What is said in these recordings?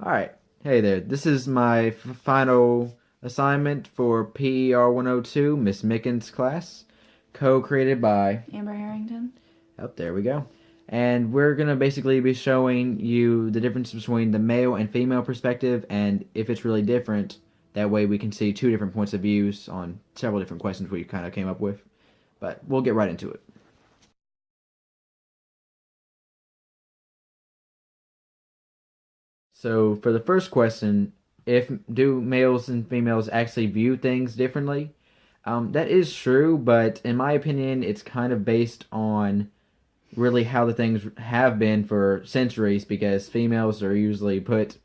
All right. Hey there. This is my final assignment for PER 102, Miss Mickens' class, co-created by. Amber Harrington. Oh, there we go. And we're going to basically be showing you the difference between the male and female perspective and if it's really different. That way we can see two different points of views on several different questions we kind of came up with. But we'll get right into it. So for the first question, if do males and females actually view things differently? That is true, but in my opinion, it's kind of based on really how the things have been for centuries because females are usually put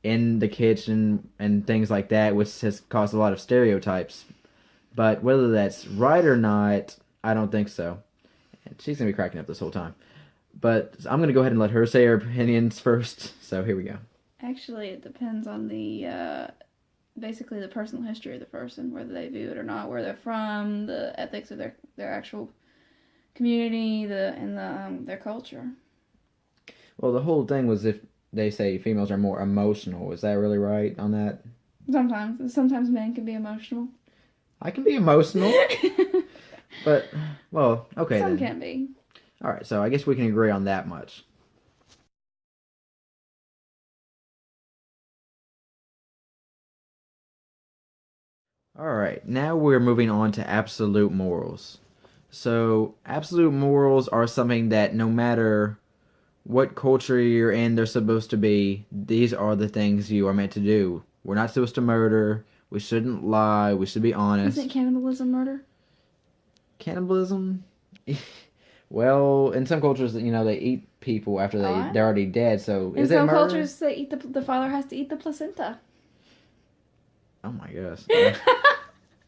in the kitchen and things like that, which has caused a lot of stereotypes. But whether that's right or not, I don't think so. And she's going to be cracking up this whole time. But I'm going to go ahead and let her say her opinions first. So here we go. Actually, it depends on basically the personal history of the person, whether they view it or not, where they're from, the ethics of their actual community, their culture. Well, the whole thing was if they say females are more emotional. Is that really right on that? Sometimes men can be emotional. I can be emotional, but, well, okay Some then. can be. All right, so I guess we can agree on that much. All right, now we're moving on to absolute morals. So, absolute morals are something that no matter what culture you're in, they're supposed to be. These are the things you are meant to do. We're not supposed to murder. We shouldn't lie. We should be honest. Isn't cannibalism murder? Cannibalism? Well, in some cultures, they eat people after they're already dead. So In is it some murder? cultures, they eat the father has to eat the placenta. Oh my gosh.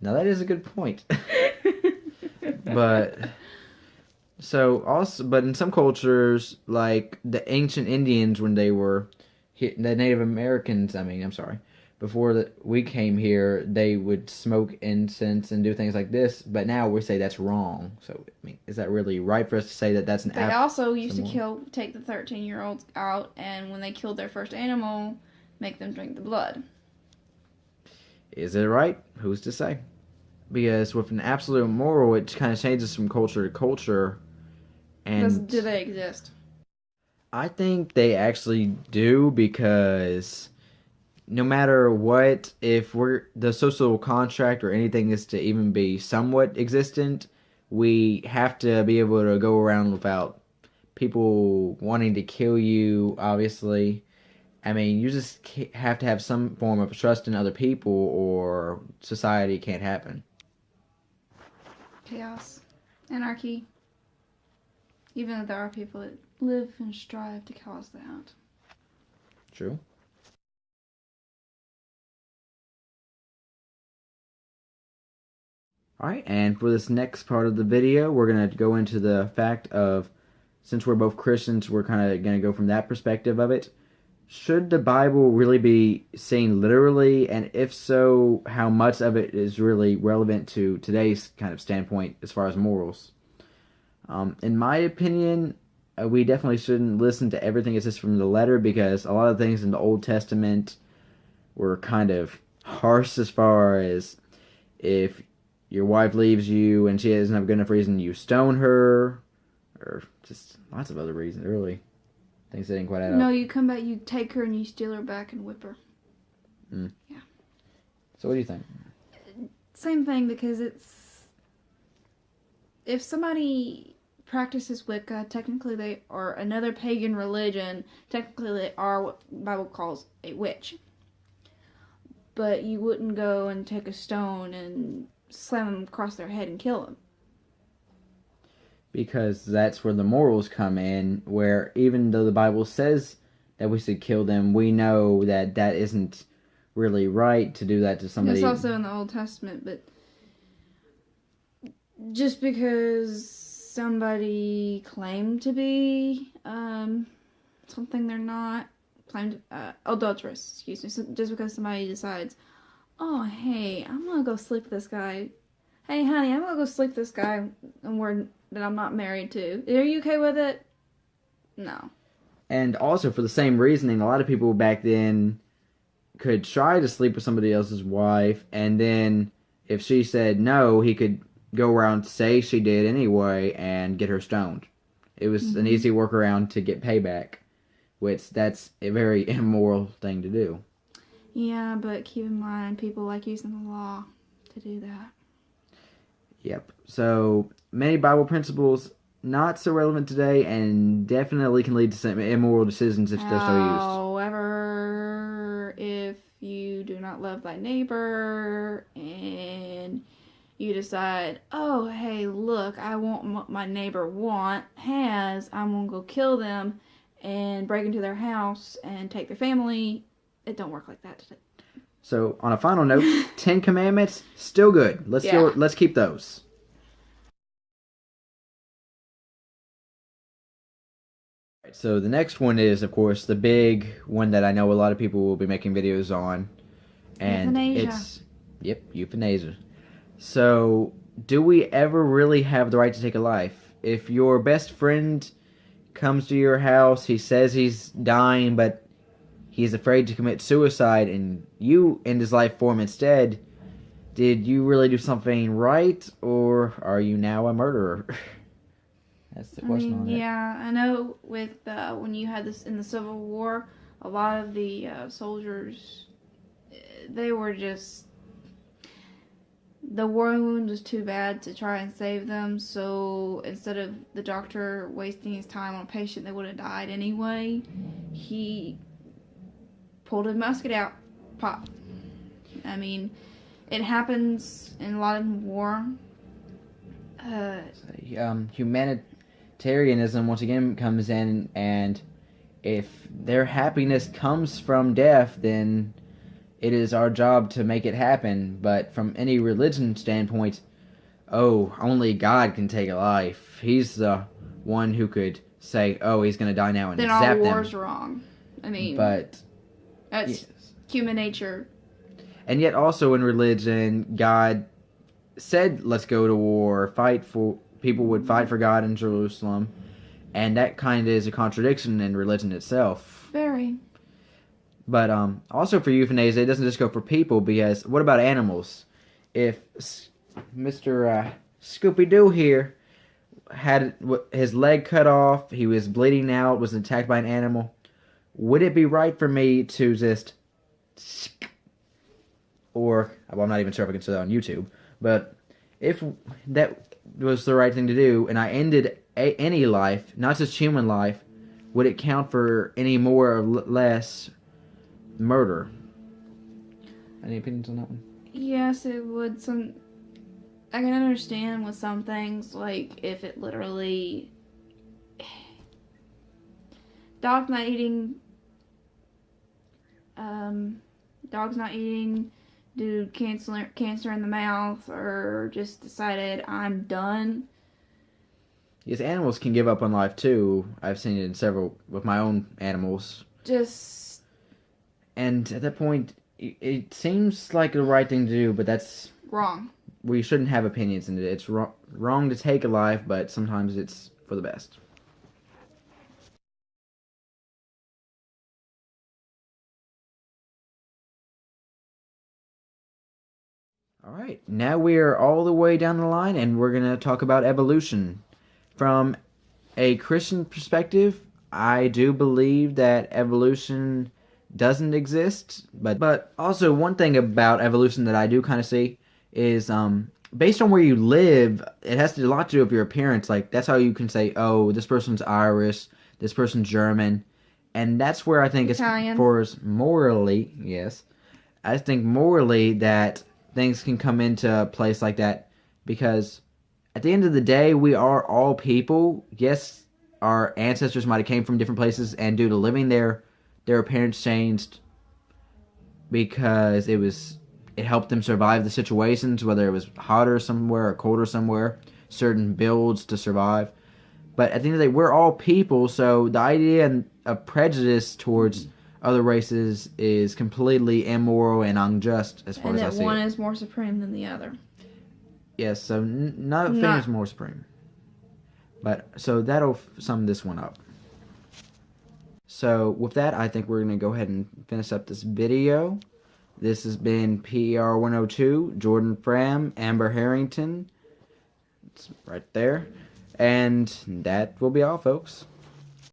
Now that is a good point. But but in some cultures, like the ancient Indians, when they were the Native Americans, I'm sorry, before we came here, they would smoke incense and do things like this. But now we say that's wrong. So is that really right for us to say that that's an? They also used to take the 13-year-olds out, and when they killed their first animal, make them drink the blood. Is it right? Who's to say? Because with an absolute moral, it kind of changes from culture to culture. And do they exist? I think they actually do because no matter what, if the social contract or anything is to even be somewhat existent, we have to be able to go around without people wanting to kill you, obviously. You just have to have some form of trust in other people or society can't happen. Chaos. Anarchy. Even though there are people that live and strive to cause that. True. Alright, and for this next part of the video, we're going to go into the fact of, since we're both Christians, we're kind of going to go from that perspective of it. Should the Bible really be seen literally, and if so, how much of it is really relevant to today's kind of standpoint as far as morals? In my opinion, we definitely shouldn't listen to everything it says from the letter because a lot of things in the Old Testament were kind of harsh as far as if your wife leaves you and she doesn't have a good enough reason, you stone her, or just lots of other reasons, really. Things that didn't quite add up. No, you come back, you take her and you steal her back and whip her. Yeah. So what do you think? Same thing, because if somebody practices Wicca, technically they are another pagan religion. Technically they are what the Bible calls a witch. But you wouldn't go and take a stone and slam them across their head and kill them. Because that's where the morals come in, where even though the Bible says that we should kill them, we know that that isn't really right to do that to somebody. It's also in the Old Testament, but just because somebody claimed to be something they're not, claimed adulterous, excuse me, so just because somebody decides, oh, hey, I'm gonna go sleep with this guy. Hey, honey, I'm gonna go sleep with this guy that I'm not married to. Are you okay with it? No. And also for the same reasoning, a lot of people back then could try to sleep with somebody else's wife, and then if she said no, he could go around say she did anyway and get her stoned. It was an Mm-hmm. easy workaround to get payback, which that's a very immoral thing to do. Yeah, but keep in mind, people like using the law to do that. Yep. So many Bible principles not so relevant today, and definitely can lead to some immoral decisions if they're so used. However, if you do not love thy neighbor and you decide, oh, hey, look, I want what my neighbor has, I'm gonna go kill them and break into their house and take their family, it don't work like that today. So on a final note, 10 Commandments still good. Yeah. Let's keep those. So the next one is, of course, the big one that I know a lot of people will be making videos on, and Euthanasia. it's euthanasia. So, do we ever really have the right to take a life? If your best friend comes to your house, he says he's dying, but he's afraid to commit suicide, and you end his life for him instead, did you really do something right, or are you now a murderer? That's the question on it. Yeah, I know with when you had this in the Civil War, a lot of the soldiers, they were just, the war wound was too bad to try and save them, so instead of the doctor wasting his time on a patient that would have died anyway, he pulled his musket out, pop. I mean, it happens in a lot of war. Humanitarianism once again comes in, and if their happiness comes from death, then it is our job to make it happen. But from any religion standpoint, oh, only God can take a life. He's the one who could say, oh, he's going to die now, and Then all zap war's them. wrong. I mean, But that's yes. human nature. And yet also in religion, God said, let's go to war, fight for, people would fight for God in Jerusalem. And that kind of is a contradiction in religion itself. Very. But also for euthanasia, it doesn't just go for people, because what about animals? If Mr. Scooby-Doo here had his leg cut off, he was bleeding out, was attacked by an animal, would it be right for me to just, or, well, I'm not even sure if I can say that on YouTube, but if that was the right thing to do, and I ended any life, not just human life, would it count for any more or less murder? Any opinions on that one? Yes, it would. I can understand with some things, like if it literally, dog not eating, dog's not eating, due to cancer in the mouth, or just decided I'm done. Yes, animals can give up on life too. I've seen it in several with my own animals. Just And at that point, it seems like the right thing to do, but that's wrong. we shouldn't have opinions in it. It's wrong to take a life, but sometimes it's for the best. All right, now we are all the way down the line, and we're going to talk about evolution. From a Christian perspective, I do believe that evolution doesn't exist, but also one thing about evolution that I do kind of see is based on where you live, it has a lot to do with your appearance. Like that's how you can say, oh, this person's Irish, this person's German, and that's where I think Italian. as far as morally, yes, I think morally that things can come into a place like that because at the end of the day, we are all people. Yes, our ancestors might have came from different places, and due to living there, their appearance changed because it helped them survive the situations, whether it was hotter somewhere or colder somewhere, certain builds to survive. But at the end of the day, we're all people, so the idea of prejudice towards other races is completely immoral and unjust as far And as I that see one it. is more supreme than the other. Yes, so nothing is more supreme. But so that'll sum this one up. So with that, I think we're going to go ahead and finish up this video. This has been PER 102, Jordan Framm, Amber Harrington. It's right there. And that will be all, folks.